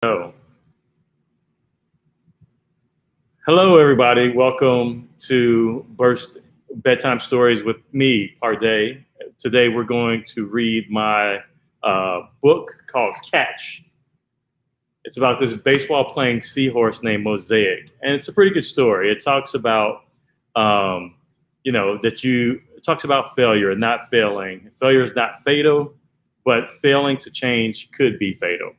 Oh. Hello, everybody. Welcome to Burst Bedtime Stories with me, Pardé. Today, we're going to read my book called Catch. It's about this baseball playing seahorse named Mosaic, and it's a pretty good story. It talks about, it talks about failure and not failing. Failure is not fatal, but failing to change could be fatal.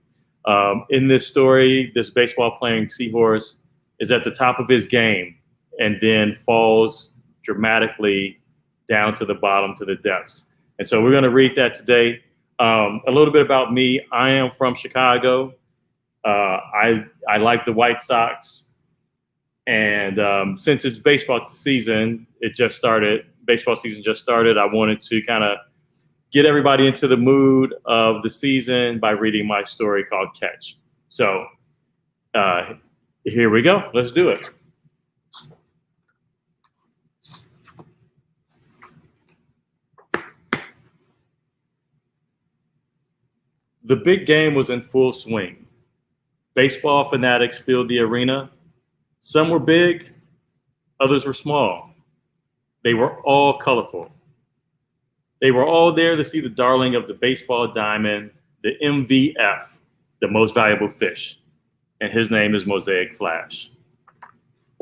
In this story, this baseball playing seahorse is at the top of his game and then falls dramatically down to the bottom, to the depths. And so we're going to read that today. A little bit about me. I am from Chicago. I like the White Sox. And since it's baseball season, baseball season just started. I wanted to kind of get everybody into the mood of the season by reading my story called Catch. So here we go. Let's do it. The big game was in full swing. Baseball fanatics filled the arena. Some were big, others were small. They were all colorful. They were all there to see the darling of the baseball diamond, the MVF, the most valuable fish. And his name is Mosaic Flash.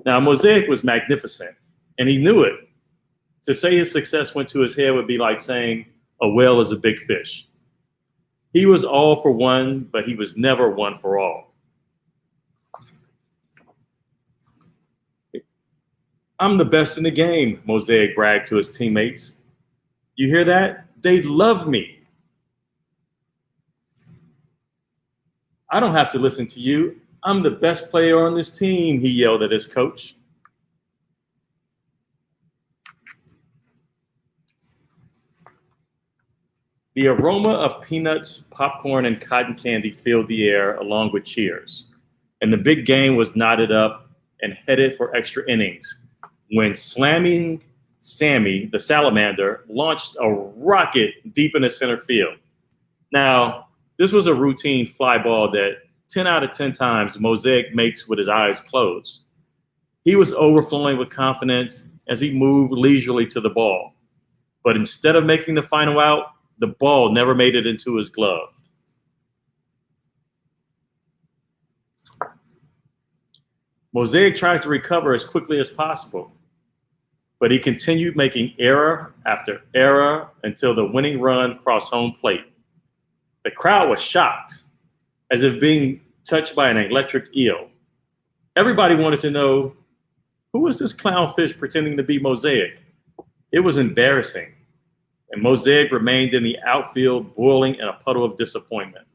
Now, Mosaic was magnificent, and he knew it. To say his success went to his head would be like saying a whale is a big fish. He was all for one, but he was never one for all. I'm the best in the game, Mosaic bragged to his teammates. You hear that? They love me. I don't have to listen to you. I'm the best player on this team, he yelled at his coach. The aroma of peanuts, popcorn, and cotton candy filled the air along with cheers. And the big game was knotted up and headed for extra innings when Slamming Sammy, the salamander, launched a rocket deep in the center field. Now, this was a routine fly ball that 10 out of 10 times Mosaic makes with his eyes closed. He was overflowing with confidence as he moved leisurely to the ball. But instead of making the final out, the ball never made it into his glove. Mosaic tried to recover as quickly as possible, but he continued making error after error until the winning run crossed home plate. The crowd was shocked, as if being touched by an electric eel. Everybody wanted to know, who was this clownfish pretending to be Mosaic? It was embarrassing, and Mosaic remained in the outfield, boiling in a puddle of disappointment.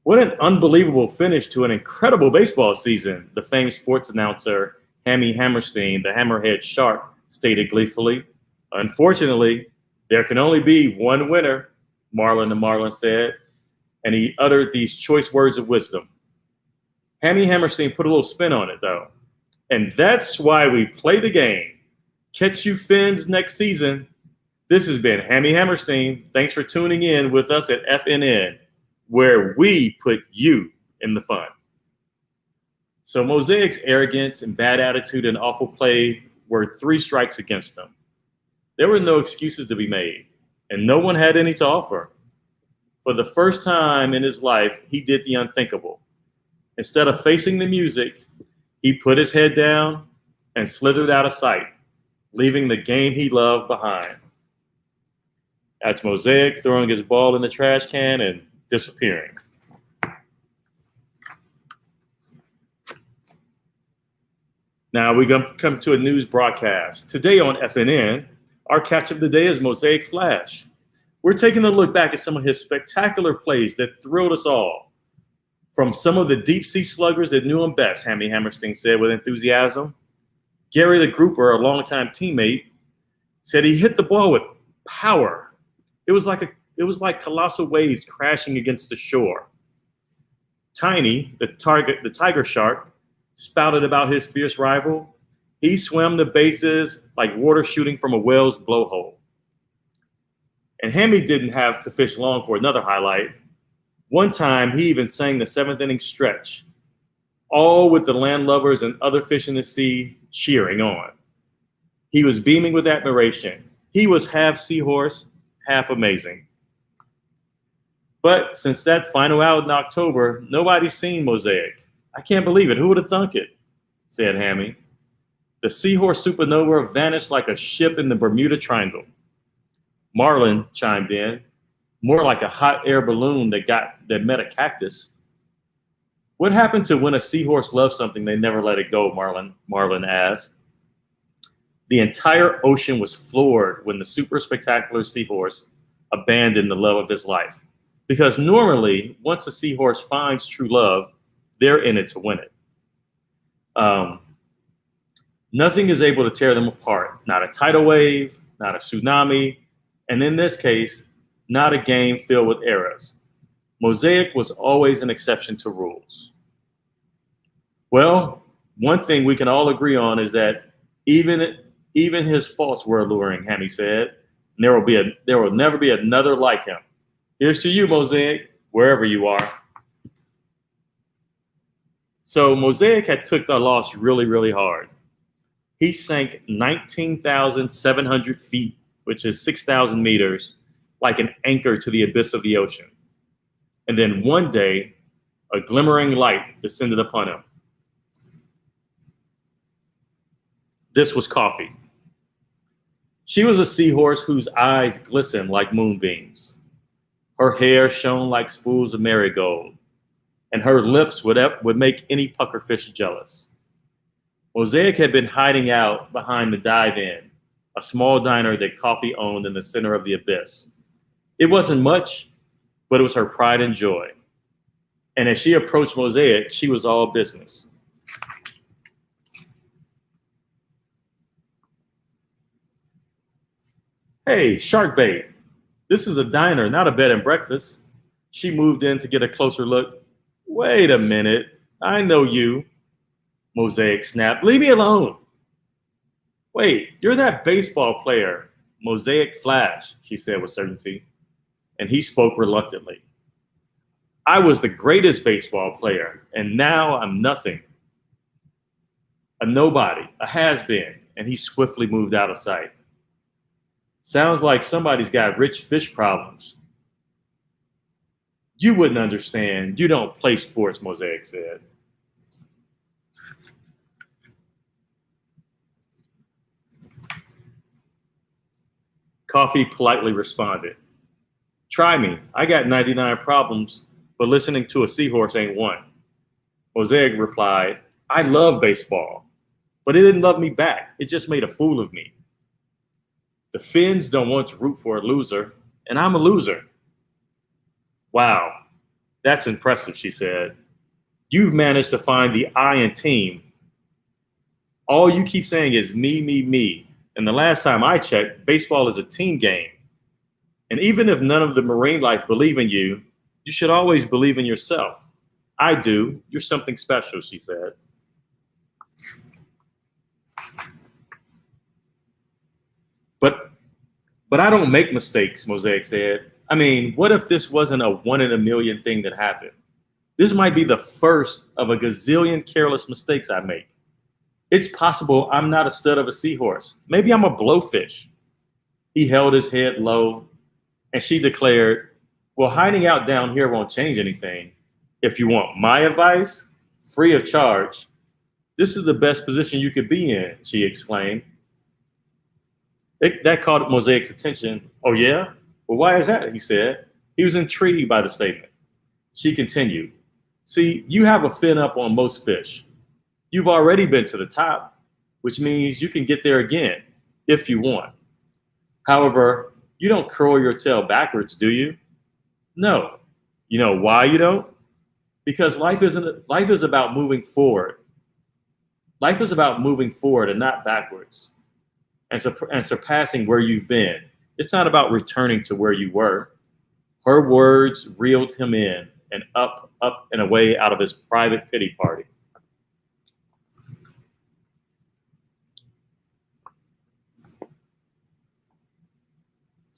What an unbelievable finish to an incredible baseball season, the famed sports announcer Hammy Hammerstein, the Hammerhead Shark, stated gleefully. Unfortunately, there can only be one winner, Marlin the Marlin said, and he uttered these choice words of wisdom. Hammy Hammerstein put a little spin on it, though. And that's why we play the game. Catch you fins next season. This has been Hammy Hammerstein. Thanks for tuning in with us at FNN, where we put you in the fun. So Mosaic's arrogance and bad attitude and awful play were 3 strikes against him. There were no excuses to be made, and no one had any to offer. For the first time in his life, he did the unthinkable. Instead of facing the music, he put his head down and slithered out of sight, leaving the game he loved behind. That's Mosaic throwing his ball in the trash can and disappearing. Now we're going to come to a news broadcast. Today on FNN, our catch of the day is Mosaic Flash. We're taking a look back at some of his spectacular plays that thrilled us all. From some of the deep-sea sluggers that knew him best, Hammy Hammerstein said with enthusiasm. Gary the Grouper, a longtime teammate, said he hit the ball with power. It was like colossal waves crashing against the shore. Tiny, the tiger shark, spouted about his fierce rival. He swam the bases like water shooting from a whale's blowhole. And Hammy didn't have to fish long for another highlight. One time, he even sang the seventh inning stretch, all with the landlubbers and other fish in the sea cheering on. He was beaming with admiration. He was half seahorse, half amazing. But since that final out in October, nobody's seen Mosaic. I can't believe it. Who would have thunk it? Said Hammy. The seahorse supernova vanished like a ship in the Bermuda Triangle. Marlin chimed in, more like a hot air balloon that met a cactus. What happened to when a seahorse loves something, they never let it go, Marlin asked. The entire ocean was floored when the super spectacular seahorse abandoned the love of his life. Because normally, once a seahorse finds true love, they're in it to win it. Nothing is able to tear them apart. Not a tidal wave, not a tsunami, and in this case, not a game filled with errors. Mosaic was always an exception to rules. Well, one thing we can all agree on is that even his faults were alluring, Hammy said. And there will never be another like him. Here's to you, Mosaic, wherever you are. So Mosaic had took the loss really, really hard. He sank 19,700 feet, which is 6,000 meters, like an anchor to the abyss of the ocean. And then one day, a glimmering light descended upon him. This was Coffee. She was a seahorse whose eyes glistened like moonbeams. Her hair shone like spools of marigold, and her lips would make any pufferfish jealous. Mosaic had been hiding out behind the dive-in, a small diner that Coffee owned in the center of the abyss. It wasn't much, but it was her pride and joy. And as she approached Mosaic, she was all business. Hey, shark bait. This is a diner, not a bed and breakfast. She moved in to get a closer look. Wait a minute. I know you. Mosaic snapped. Leave me alone. Wait, you're that baseball player. Mosaic flashed, she said with certainty. And he spoke reluctantly. I was the greatest baseball player, and now I'm nothing. A nobody, a has-been, and he swiftly moved out of sight. Sounds like somebody's got rich fish problems. You wouldn't understand. You don't play sports, Mosaic said. Coffee politely responded. Try me. I got 99 problems, but listening to a seahorse ain't one. Mosaic replied, I love baseball, but it didn't love me back. It just made a fool of me. The Finns don't want to root for a loser, and I'm a loser. Wow, that's impressive, she said. You've managed to find the I in team. All you keep saying is me, me, me. And the last time I checked, baseball is a team game. And even if none of the marine life believe in you, you should always believe in yourself. I do. You're something special, she said. But I don't make mistakes, Mosaic said. I mean, what if this wasn't a 1 in a million thing that happened? This might be the first of a gazillion careless mistakes I make. It's possible I'm not a stud of a seahorse. Maybe I'm a blowfish. He held his head low, and she declared, well, hiding out down here won't change anything. If you want my advice, free of charge, this is the best position you could be in, she exclaimed. That caught Mosaic's attention. Oh, yeah? Well, why is that? He said. He was intrigued by the statement. She continued. See, you have a fin up on most fish. You've already been to the top, which means you can get there again if you want. However, you don't curl your tail backwards, do you? No. You know why you don't? Because life is about moving forward. Life is about moving forward and not backwards. And surpassing where you've been. It's not about returning to where you were. Her words reeled him in and up and away out of his private pity party.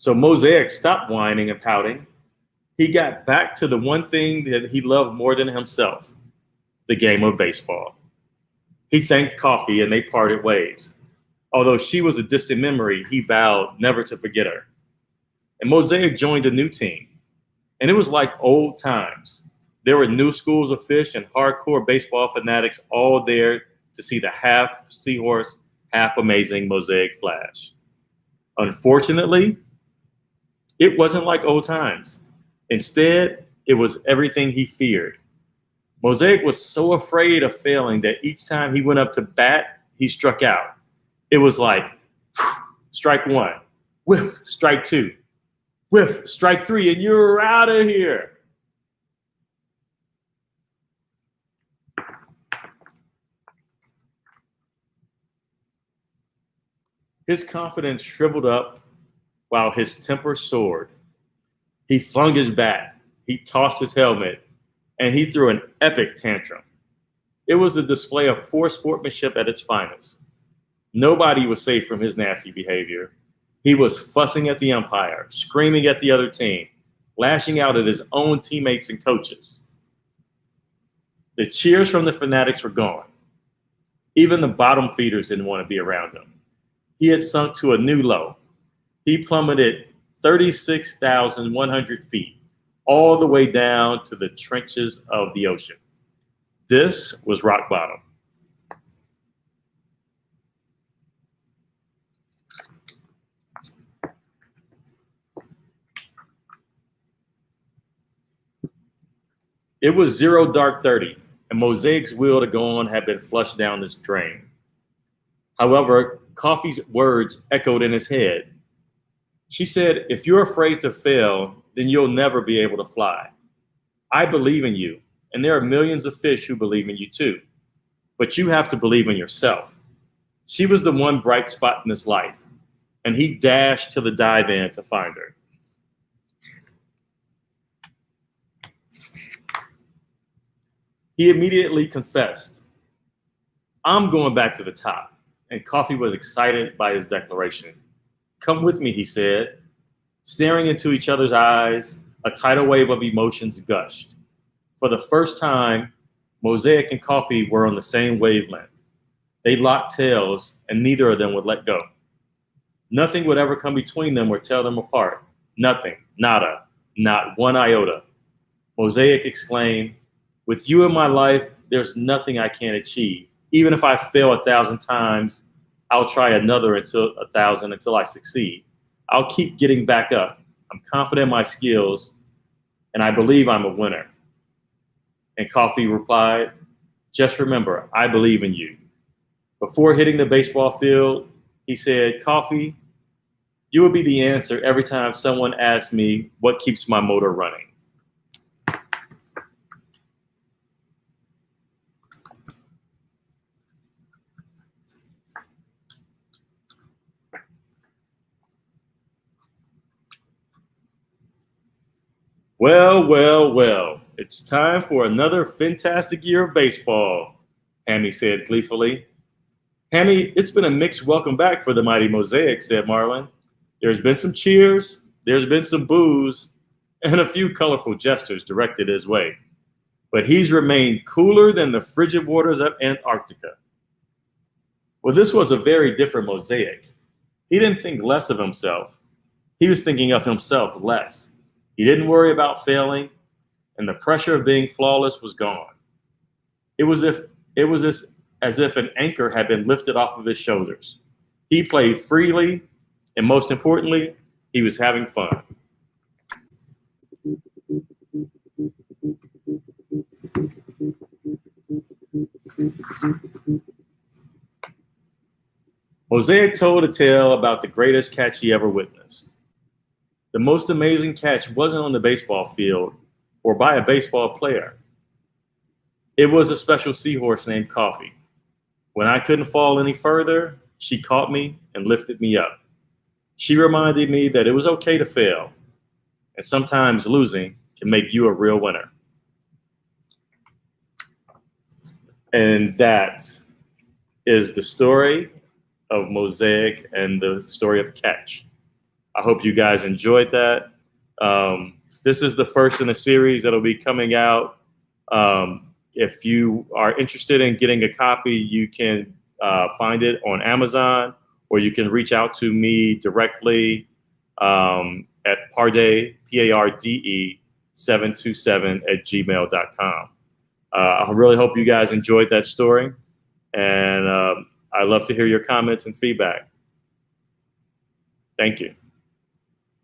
So Mosaic stopped whining and pouting. He got back to the one thing that he loved more than himself, the game of baseball. He thanked Coffee and they parted ways. Although she was a distant memory, he vowed never to forget her. And Mosaic joined a new team. And it was like old times. There were new schools of fish and hardcore baseball fanatics all there to see the half seahorse, half amazing Mosaic flash. Unfortunately, it wasn't like old times. Instead, it was everything he feared. Mosaic was so afraid of failing that each time he went up to bat, he struck out. It was like, strike one, whiff, strike two, whiff, strike three, and you're out of here. His confidence shriveled up while his temper soared. He flung his bat, he tossed his helmet, and he threw an epic tantrum. It was a display of poor sportsmanship at its finest. Nobody was safe from his nasty behavior. He was fussing at the umpire, screaming at the other team, lashing out at his own teammates and coaches. The cheers from the fanatics were gone. Even the bottom feeders didn't want to be around him. He had sunk to a new low. He plummeted 36,100 feet, all the way down to the trenches of the ocean. This was rock bottom. It was zero dark 30, and Mosaic's will to go on had been flushed down this drain. However, Coffee's words echoed in his head. She said, if you're afraid to fail, then you'll never be able to fly. I believe in you, and there are millions of fish who believe in you too. But you have to believe in yourself. She was the one bright spot in his life, and he dashed to the dive-in to find her. He immediately confessed, I'm going back to the top. And Coffee was excited by his declaration. Come with me, he said. Staring into each other's eyes, a tidal wave of emotions gushed. For the first time, Mosaic and Coffee were on the same wavelength. They locked tails, and neither of them would let go. Nothing would ever come between them or tear them apart. Nothing, nada, not one iota. Mosaic exclaimed, with you in my life, there's nothing I can't achieve. Even if I fail 1,000 times, I'll try another 1,000 until I succeed. I'll keep getting back up. I'm confident in my skills, and I believe I'm a winner. And Coffee replied, just remember, I believe in you. Before hitting the baseball field, he said, Coffee, you will be the answer every time someone asks me what keeps my motor running. Well, well, well, it's time for another fantastic year of baseball, Hammy said gleefully. Hammy, it's been a mixed welcome back for the mighty Mosaic, said Marlin. There's been some cheers, there's been some boos, and a few colorful gestures directed his way. But he's remained cooler than the frigid waters of Antarctica. Well, this was a very different Mosaic. He didn't think less of himself. He was thinking of himself less. He didn't worry about failing, and the pressure of being flawless was gone. It was as if an anchor had been lifted off of his shoulders. He played freely, and most importantly, he was having fun. Mosaic told a tale about the greatest catch he ever witnessed. The most amazing catch wasn't on the baseball field or by a baseball player. It was a special seahorse named Coffee. When I couldn't fall any further, she caught me and lifted me up. She reminded me that it was okay to fail, and sometimes losing can make you a real winner. And that is the story of Mosaic and the story of Catch. I hope you guys enjoyed that. This is the first in a series that'll be coming out. If you are interested in getting a copy, you can find it on Amazon, or you can reach out to me directly at Pardé, P-A-R-D-E, 727 at gmail.com. I really hope you guys enjoyed that story, and I'd love to hear your comments and feedback. Thank you.